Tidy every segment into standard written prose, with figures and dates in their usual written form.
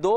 2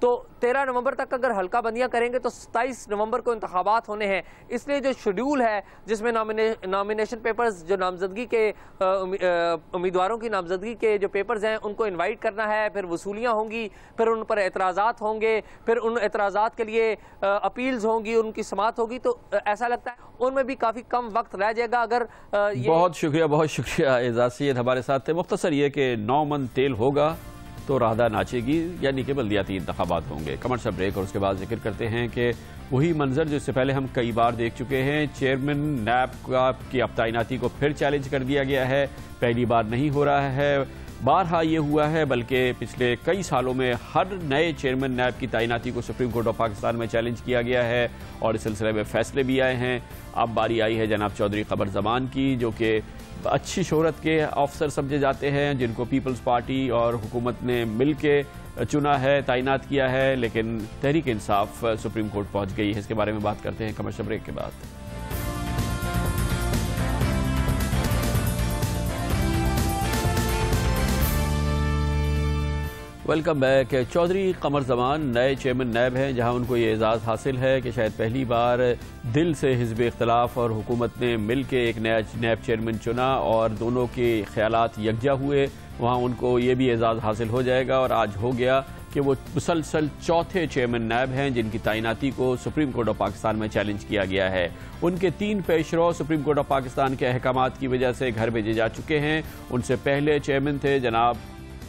تو 13 نومبر تک اگر حلقہ بندیاں کریں گے تو 27 نومبر کو انتخابات ہونے ہیں. اس لیے جو شیڈول ہے جس میں نامینیشن پیپرز جو نامزدگی کے امیدواروں کی نامزدگی کے جو پیپرز ہیں ان کو انوائٹ کرنا ہے, پھر وصولیاں ہوں گی, پھر ان پر اعتراضات ہوں گے, پھر ان اعتراضات کے لیے اپیلز ہوں گی, ان کی سماعت ہوگی, تو ایسا لگتا ہے ان میں بھی کافی کم وقت رہ جائے گا. اگر بہت شکریہ اعزاز سید ہمارے ساتھ تھے. مختصر یہ کہ 9 من تیل ہوگا تو راہدہ ناچے گی, یعنی کہ بلدیاتی انتخابات ہوں گے. کمرشل بریک اور اس کے بعد ذکر کرتے ہیں کہ وہی منظر جو اس سے پہلے ہم کئی بار دیکھ چکے ہیں. چیئرمین نیب کی اب تعیناتی کو پھر چیلنج کر دیا گیا ہے. پہلی بار نہیں ہو رہا ہے, بارہا یہ ہوا ہے, بلکہ پچھلے کئی سالوں میں ہر نئے چیئرمین نیب کی تعیناتی کو سپریم کورٹ آف پاکستان میں چیلنج کیا گیا ہے اور اس سلسلے میں فیصلے بھی آئے ہیں. اب باری آئی ہے جناب چودھری قمر زمان کی, جو کہ اچھی شہرت کے افسر سمجھے جاتے ہیں, جن کو پیپلز پارٹی اور حکومت نے مل کے چنا ہے, تعینات کیا ہے, لیکن تحریک انصاف سپریم کورٹ پہنچ گئی ہے. اس کے بارے میں بات کرتے ہیں کمرشل بریک کے بعد. Welcome back. چودھری قمر زمان نئے چیئرمین نیب ہیں, جہاں ان کو یہ اعزاز حاصل ہے کہ شاید پہلی بار دل سے حزب اختلاف اور حکومت نے مل کے ایک نیا نیب چیئرمین چنا اور دونوں کے خیالات یکجا ہوئے. وہاں ان کو یہ بھی اعزاز حاصل ہو جائے گا, اور آج ہو گیا کہ وہ مسلسل چوتھے چیئرمین نیب ہیں جن کی تعیناتی کو سپریم کورٹ آف پاکستان میں چیلنج کیا گیا ہے. ان کے 3 پیشرو سپریم کورٹ آف پاکستان کے احکامات کی وجہ سے گھر بھیجے جا چکے ہیں. ان سے پہلے چیئرمین تھے جناب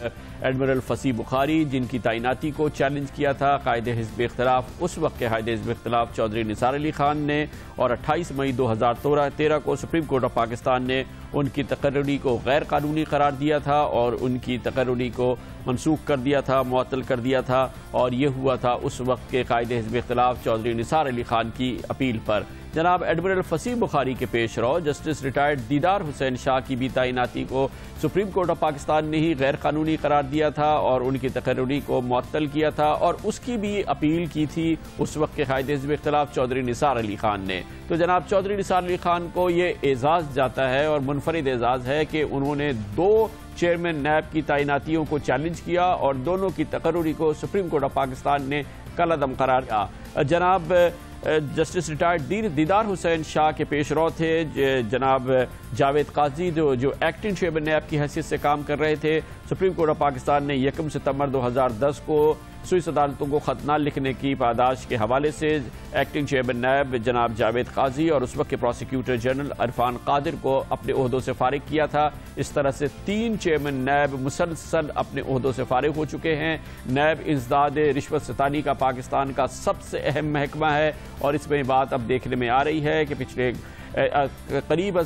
ایڈمرل فصیح بخاری, جن کی تعیناتی کو چیلنج کیا تھا قائد حزب اختلاف, اس وقت کے قائد حزب اختلاف چودھری نثار علی خان نے, اور 28 مئی 2013 کو سپریم کورٹ آف پاکستان نے ان کی تقرری کو غیر قانونی قرار دیا تھا اور ان کی تقرری کو منسوخ کر دیا تھا, معطل کر دیا تھا, اور یہ ہوا تھا اس وقت کے قائد حزب اختلاف چودھری نثار علی خان کی اپیل پر. جناب ایڈمرل فصیح بخاری کے پیش رو جسٹس ریٹائرڈ دیدار حسین شاہ کی بھی تعیناتی کو سپریم کورٹ آف پاکستان نے ہی غیر قانونی قرار دیا تھا اور ان کی تقرری کو معطل کیا تھا, اور اس کی بھی اپیل کی تھی اس وقت کے قائد حزب اختلاف چودھری نثار علی خان نے. تو جناب چودھری نثار علی خان کو یہ اعزاز جاتا ہے اور منفرد اعزاز ہے کہ انہوں نے 2 چیئرمین نیب کی تعیناتیوں کو چیلنج کیا اور دونوں کی تقرری کو سپریم کورٹ آف پاکستان نے کالعدم قرار دیا. جناب جسٹس ریٹائرڈ دیدار حسین شاہ کے پیش رو تھے جناب جاوید قاضی, جو ایکٹنگ چیئرمین نیب کی حیثیت سے کام کر رہے تھے. سپریم کورٹ آف پاکستان نے 1 ستمبر 2010 کو سوئس عدالتوں کو خط نہ لکھنے کی پاداش کے حوالے سے ایکٹنگ چیئرمین نیب جناب جاوید قاضی اور اس وقت کے پروسیکیوٹر جنرل عرفان قادر کو اپنے عہدوں سے فارغ کیا تھا. اس طرح سے 3 چیئرمین نیب مسلسل اپنے عہدوں سے فارغ ہو چکے ہیں. نیب انسداد رشوت ستانی کا پاکستان کا سب سے اہم محکمہ ہے, اور اس میں بات اب دیکھنے میں آ رہی ہے کہ پچھلے قریب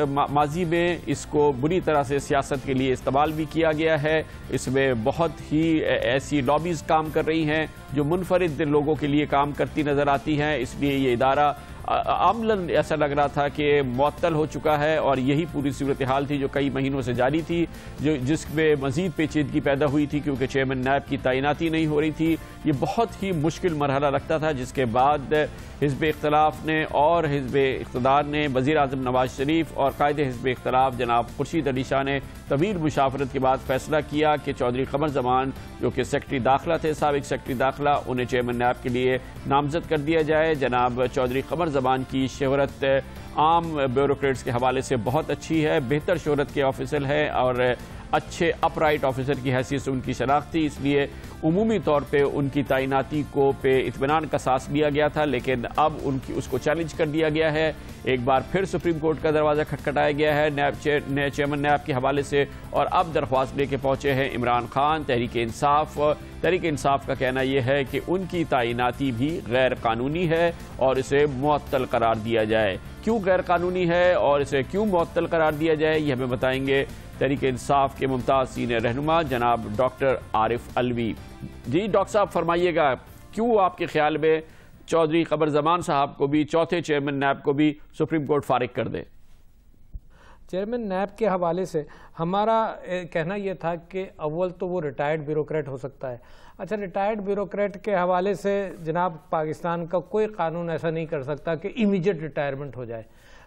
ماضی میں اس کو بری طرح سے سیاست کے لیے استعمال بھی کیا گیا ہے. اس میں بہت ہی ایسی لابیز کام کر رہی ہیں جو منفرد لوگوں کے لیے کام کرتی نظر آتی ہیں. اس لیے یہ ادارہ عملاً ایسا لگ رہا تھا کہ معطل ہو چکا ہے, اور یہی پوری صورتحال تھی جو کئی مہینوں سے جاری تھی, جس میں مزید پیچیدگی پیدا ہوئی تھی کیونکہ چیئرمین نیب کی تعیناتی نہیں ہو رہی تھی. یہ بہت ہی مشکل مرحلہ لگتا تھا, جس کے بعد حزب اختلاف نے اور حزب اقتدار نے وزیر اعظم نواز شریف اور قائد حزب اختلاف جناب خورشید علی شاہ نے طویل مشاورت کے بعد فیصلہ کیا کہ چودھری قمر زمان جو کہ سیکرٹری داخلہ تھے, سابق سیکرٹری داخلہ, انہیں چیئرمین نیب کے لیے نامزد کر دیا جائے. جناب چودھری قمر زمان کی شہرت عام بیوروکریٹس کے حوالے سے بہت اچھی ہے, بہتر شہرت کے آفیسر ہے اور اچھے اپ رائٹ آفیسر کی حیثیت سے ان کی شناخت تھی. اس لیے عمومی طور پہ ان کی تعیناتی کو پہ اطمینان کا سانس لیا گیا تھا, لیکن اب اس کو چیلنج کر دیا گیا ہے. ایک بار پھر سپریم کورٹ کا دروازہ کھٹکھٹایا گیا ہے نئے چیئرمین نیب کے حوالے سے, اور اب درخواست لے کے پہنچے ہیں عمران خان. تحریک انصاف کا کہنا یہ ہے کہ ان کی تعیناتی بھی غیر قانونی ہے اور اسے معطل قرار دیا جائے. کیوں غیر قانونی ہے اور اسے کیوں معطل قرار دیا جائے, یہ ہمیں بتائیں گے تحریک انصاف کے ممتاز سینئر رہنما جناب ڈاکٹر عارف علوی. جی ڈاکٹر صاحب فرمائیے گا, کیوں آپ کے خیال میں چودھری قمر زمان صاحب کو بھی, چوتھے چیئرمین نیب کو بھی سپریم کورٹ فارغ کر دے؟ چیئرمین نیب کے حوالے سے ہمارا کہنا یہ تھا کہ اول تو وہ ریٹائرڈ بیوروکریٹ ہو سکتا ہے. اچھا, ریٹائرڈ بیوروکریٹ کے حوالے سے جناب پاکستان کا کوئی قانون ایسا نہیں کر سکتا کہ امیجیٹ ریٹائرمنٹ ہو جائے.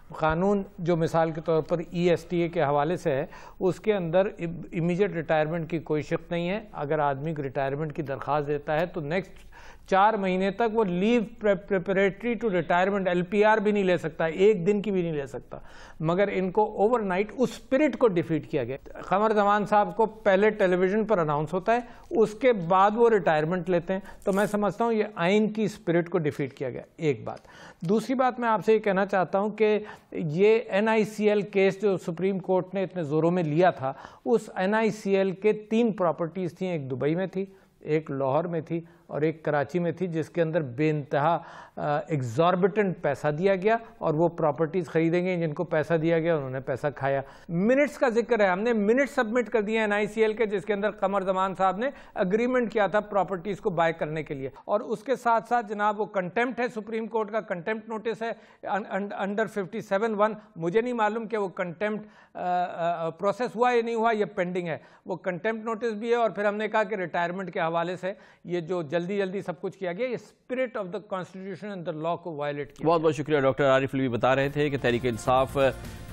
قانون جو مثال کے طور پر ESTA کے حوالے سے ہے اس کے اندر امیجیٹ ریٹائرمنٹ کی کوئی شق نہیں ہے. اگر آدمی کو ریٹائرمنٹ کی درخواست دیتا ہے تو نیکسٹ 4 مہینے تک وہ لیو پریپریٹری ٹو ریٹائرمنٹ LPR بھی نہیں لے سکتا, 1 دن کی بھی نہیں لے سکتا. مگر ان کو اوور نائٹ اس اسپرٹ کو ڈیفیٹ کیا گیا. قمر زمان صاحب کو پہلے ٹیلی ویژن پر اناؤنس ہوتا ہے, اس کے بعد وہ ریٹائرمنٹ لیتے ہیں. تو میں سمجھتا ہوں یہ آئین کی اسپرٹ کو ڈیفیٹ کیا گیا. ایک بات. دوسری بات میں آپ سے یہ کہنا چاہتا ہوں کہ یہ NICL کیس جو سپریم کورٹ نے اتنے زوروں میں لیا تھا, اس NICL کے 3 پراپرٹیز تھیں. ایک دبئی میں تھی, ایک لاہور میں تھی اور ایک کراچی میں تھی, جس کے اندر بے انتہا ایگزاربیٹنٹ پیسہ دیا گیا اور وہ پراپرٹیز خریدیں گے جن کو پیسہ دیا گیا انہوں نے پیسہ کھایا. منٹس کا ذکر ہے, ہم نے منٹ سبمٹ کر دیے NICL کے جس کے اندر قمر زمان صاحب نے اگریمنٹ کیا تھا پراپرٹیز کو بائی کرنے کے لیے. اور اس کے ساتھ ساتھ جناب وہ کنٹیمپٹ ہے, سپریم کورٹ کا کنٹیمپٹ نوٹس ہے انڈر 57(1). مجھے نہیں معلوم کہ وہ کنٹیمپٹ پروسیس ہوا یا نہیں ہوا, یہ پینڈنگ ہے. وہ کنٹیمپٹ نوٹس بھی ہے. اور پھر ہم نے کہا کہ ریٹائرمنٹ کے حوالے سے یہ جو جلدی سب کچھ کیا گیا, یہ spirit of the constitution and the law کو وائلیٹ کیا. بہت بہت شکریہ ڈاکٹر عارف الوی. بتا رہے تھے کہ تحریک انصاف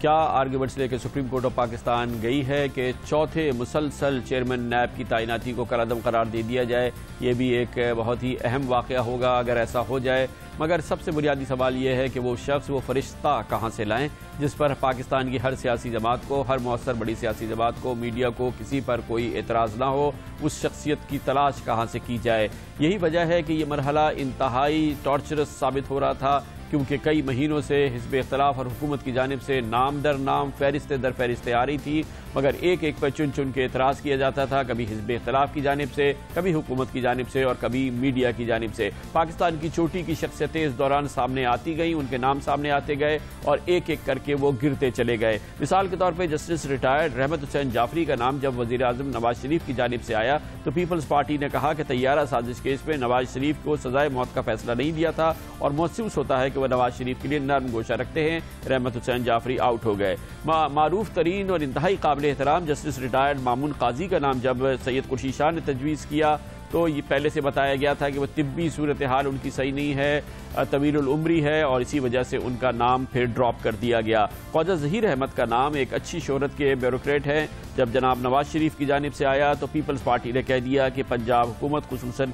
کیا آرگیومنٹس لے کے سپریم کورٹ آف پاکستان گئی ہے کہ چوتھے مسلسل چیئرمین نیب کی تعیناتی کو کالعدم قرار دے دیا جائے. یہ بھی ایک بہت ہی اہم واقعہ ہوگا اگر ایسا ہو جائے. مگر سب سے بنیادی سوال یہ ہے کہ وہ شخص, وہ فرشتہ کہاں سے لائیں جس پر پاکستان کی ہر سیاسی جماعت کو, ہر مؤثر بڑی سیاسی جماعت کو, میڈیا کو کسی پر کوئی اعتراض نہ ہو. اس شخصیت کی تلاش کہاں سے کی جائے. یہی وجہ ہے کہ یہ مرحلہ انتہائی ٹارچرس ثابت ہو رہا تھا, کیونکہ کئی مہینوں سے حزب اختلاف اور حکومت کی جانب سے نام در نام فہرست در فہرست آ رہی تھی, مگر ایک پر چن کے اعتراض کیا جاتا تھا, کبھی حزب اختلاف کی جانب سے, کبھی حکومت کی جانب سے اور کبھی میڈیا کی جانب سے. پاکستان کی چوٹی کی شخصیتیں اس دوران سامنے آتی گئیں, ان کے نام سامنے آتے گئے اور ایک کر کے وہ گرتے چلے گئے. مثال کے طور پہ جسٹس ریٹائرڈ رحمت حسین جعفری کا نام جب وزیر اعظم نواز شریف کی جانب سے آیا تو پیپلز پارٹی نے کہا کہ طیارہ سازش کیس میں نواز شریف کو سزائے موت کا فیصلہ نہیں دیا تھا اور محسوس ہوتا ہے کہ وہ نواز شریف کے لیے نرم گوشہ رکھتے ہیں. رحمت حسین جعفری آؤٹ ہو گئے. معروف ترین اور انتہائی قابل احترام جسٹس ریٹائرڈ مامون قاضی کا نام جب سید قرشی شاہ نے تجویز کیا تو یہ پہلے سے بتایا گیا تھا کہ وہ طبی صورتحال ان کی صحیح نہیں ہے, طویل العمری ہے, اور اسی وجہ سے ان کا نام پھر ڈراپ کر دیا گیا. خواجہ ظہیر احمد کا نام ایک اچھی شہرت کے بیوروکریٹ ہیں. جب جناب نواز شریف کی جانب سے آیا تو پیپلز پارٹی نے کہہ دیا کہ پنجاب حکومت خصوصاً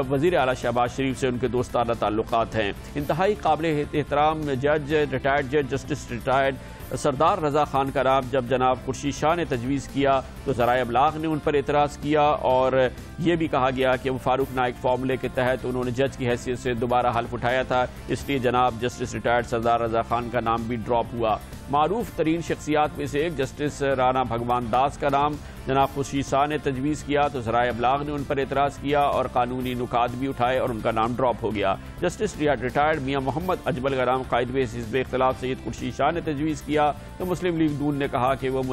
وزیر اعلیٰ شہباز شریف سے ان کے دوستانہ تعلقات ہیں. انتہائی قابل احترام جج, ریٹائرڈ جج جسٹس ریٹائرڈ سردار رضا خان کا نام جب جناب قرشی شاہ نے تجویز کیا تو ذرائع ابلاغ نے ان پر اعتراض کیا اور یہ بھی کہا گیا کہ وہ فاروق نائک فارمولے کے تحت انہوں نے جج کی حیثیت سے دوبارہ حلف اٹھایا تھا, اس لیے جناب جسٹس ریٹائرڈ سردار رضا خان کا نام بھی ڈراپ ہوا. معروف ترین شخصیات میں سے ایک جسٹس رانا بھگوان داس کا نام جناب قرشی شاہ نے تجویز کیا تو ذرائع ابلاغ نے ان پر اعتراض کیا اور قانونی نکات بھی اٹھائے اور ان کا نام ڈراپ ہو گیا. جسٹس ریٹائرڈ میاں محمد اجمل کا نام قائد حزب اختلاف سید قرشی شاہ نے تجویز کیا تو مسلم لیگ نون نے کہا کہ وہ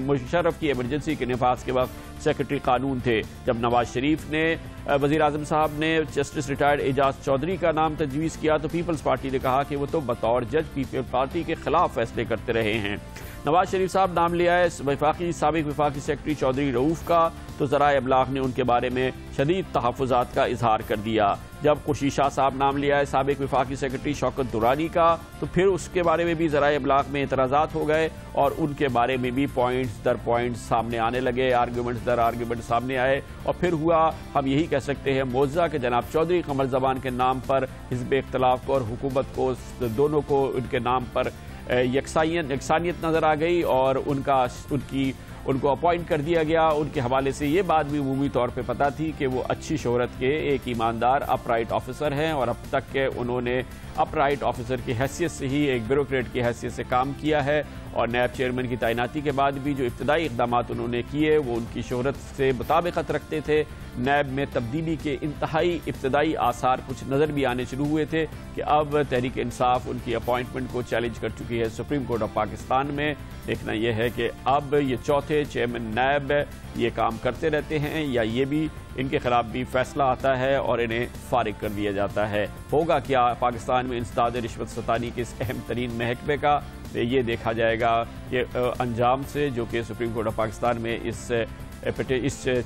مشرف کی ایمرجنسی کے نفاذ کے وقت سیکرٹری قانون تھے. جب نواز شریف نے وزیر اعظم صاحب نے جسٹس ریٹائرڈ اعجاز چودھری کا نام تجویز کیا تو پیپلز پارٹی نے کہا کہ وہ تو بطور جج پیپلز پارٹی کے خلاف فیصلے کرتے رہے ہیں. نواز شریف صاحب نام لے آئے سابق وفاقی سیکرٹری چودھری رؤوف کا تو ذرائع ابلاغ نے ان کے بارے میں شدید تحفظات کا اظہار کر دیا. جب قرشی شاہ صاحب نام لے آئے سابق وفاقی سیکرٹری شوکت درانی کا تو پھر اس کے بارے میں بھی ذرائع ابلاغ میں اعتراضات ہو گئے اور ان کے بارے میں بھی پوائنٹس در پوائنٹس سامنے آنے لگے, آرگیومنٹس در آرگیومنٹ سامنے آئے اور پھر ہوا ہم یہی کہہ سکتے ہیں معجزہ کہ جناب چودھری قمر زمان کے نام پر حزب اختلاف کو اور حکومت کو دونوں کو ان کے نام پر یکسانیت نظر آ گئی اور ان کو اپوائنٹ کر دیا گیا. ان کے حوالے سے یہ بات بھی عمومی طور پہ پتہ تھی کہ وہ اچھی شہرت کے ایک ایماندار اپ رائٹ آفیسر ہیں اور اب تک کہ انہوں نے اپ رائٹ آفیسر کی حیثیت سے ہی ایک بیوروکریٹ کی حیثیت سے کام کیا ہے اور نیب چیئرمین کی تعیناتی کے بعد بھی جو ابتدائی اقدامات انہوں نے کیے وہ ان کی شہرت سے مطابقت رکھتے تھے. نیب میں تبدیلی کے انتہائی ابتدائی آثار کچھ نظر بھی آنے شروع ہوئے تھے کہ اب تحریک انصاف ان کی اپوائنٹمنٹ کو چیلنج کر چکی ہے سپریم کورٹ آف پاکستان میں. دیکھنا یہ ہے کہ اب یہ چوتھے چیئرمین نیب یہ کام کرتے رہتے ہیں یا یہ بھی ان کے خلاف بھی فیصلہ آتا ہے اور انہیں فارغ کر دیا جاتا ہے. ہوگا کیا پاکستان میں انسداد رشوت ستانی کے اس اہم ترین محکمے کا, یہ دیکھا جائے گا کہ انجام سے جو کہ سپریم کورٹ آف پاکستان میں اس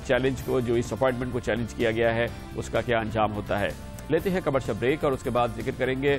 چیلنج کو, جو اس اپوائنٹمنٹ کو چیلنج کیا گیا ہے, اس کا کیا انجام ہوتا ہے. لیتے ہیں کمرشل بریک اور اس کے بعد ذکر کریں گے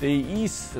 23